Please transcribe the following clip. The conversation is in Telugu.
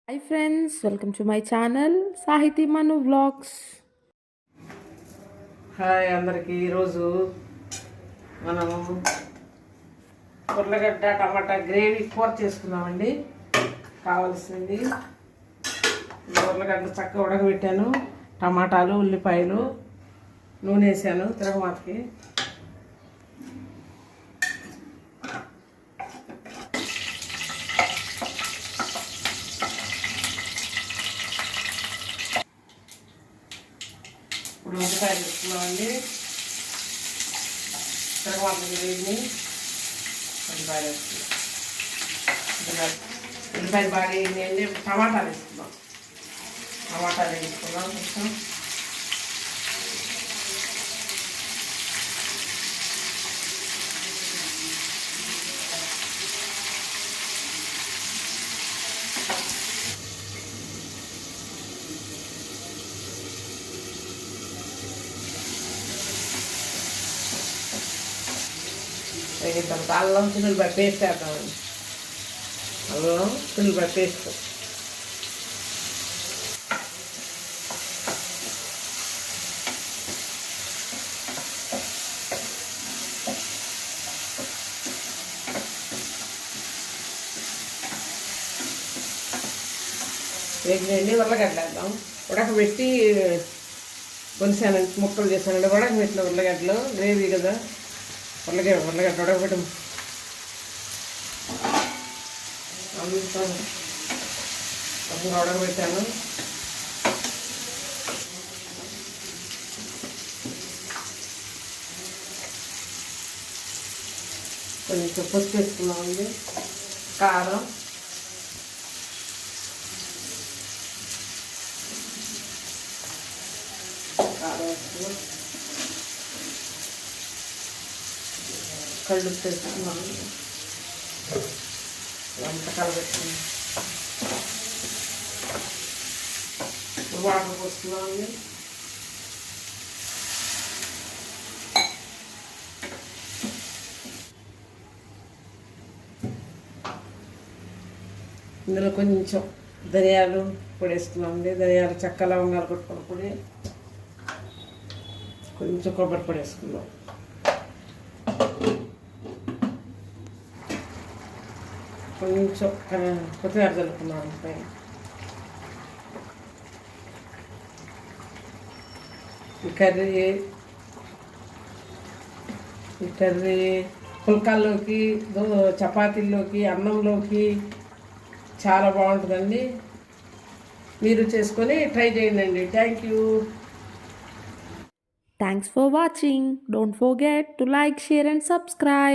Hi friends, welcome to my channel సాహితీ మను వ్లాగ్స్. హాయ్ అందరికీ. ఈరోజు మనము ఉర్లగడ్డ టమాటా గ్రేవీ కూర చేసుకున్నామండి. కావాల్సింది ఉర్లగడ్డ చక్కగా ఉడకబెట్టాను, టమాటాలు, ఉల్లిపాయలు, నూనె వేసాను తిరగమాతకి. ఇప్పుడు ఉల్లిపాయలు వేసుకున్నామండి. తిరగమాతకి వేడిని ఉల్లిపాయలు వేసుకున్నాం. ఉల్లిపాయలు బాగా వేయండి. టమాటాలు వేసుకున్నాం. టమాటాలు వేసుకున్నాం కొంచెం. తర్వాత అల్లం చిల్లుల్లిపాయ పేస్ట్ వేద్దామండి. అల్లం చిల్లుల్లిపాయ పేస్ట్ వేగినండి. ఉర్లగడ్డలు వేద్దాం. ఉడకబెట్టి కొలిసానండి, ముక్కలు చేశానండి. ఉడకబెట్టిన ఉర్లగడ్డలు గ్రేవీ కదా. ఉర్లగడ్డ ఉడకబెట్టి అంతా ఉడకబెట్టాను. కొంచెం పసుపు వేసుకున్నామండి, కారం, వేసుకున్నాం, కళ్ళు వేసుకున్నాము, అంత కలబెట్టుకున్నాం. వాటర్ పోసుకున్నామండి. ఇందులో కొంచెం ధనియాలు పొడి వేసుకున్నామండి. ధనియాలు, చెక్క, లవంగాలు కొట్టుకున్న పొడి, కొంచెం కొబ్బరి పొడి వేసుకున్నాం. కొంచెం కొత్తిమీర చల్లుకున్నాం పైన. ఈ కర్రీ పుల్కాల్లోకి, చపాతీల్లోకి, అన్నంలోకి చాలా బాగుంటుందండి. మీరు చేసుకొని ట్రై చేయండి. Thank you. Thanks for watching. Don't forget to like, share and subscribe.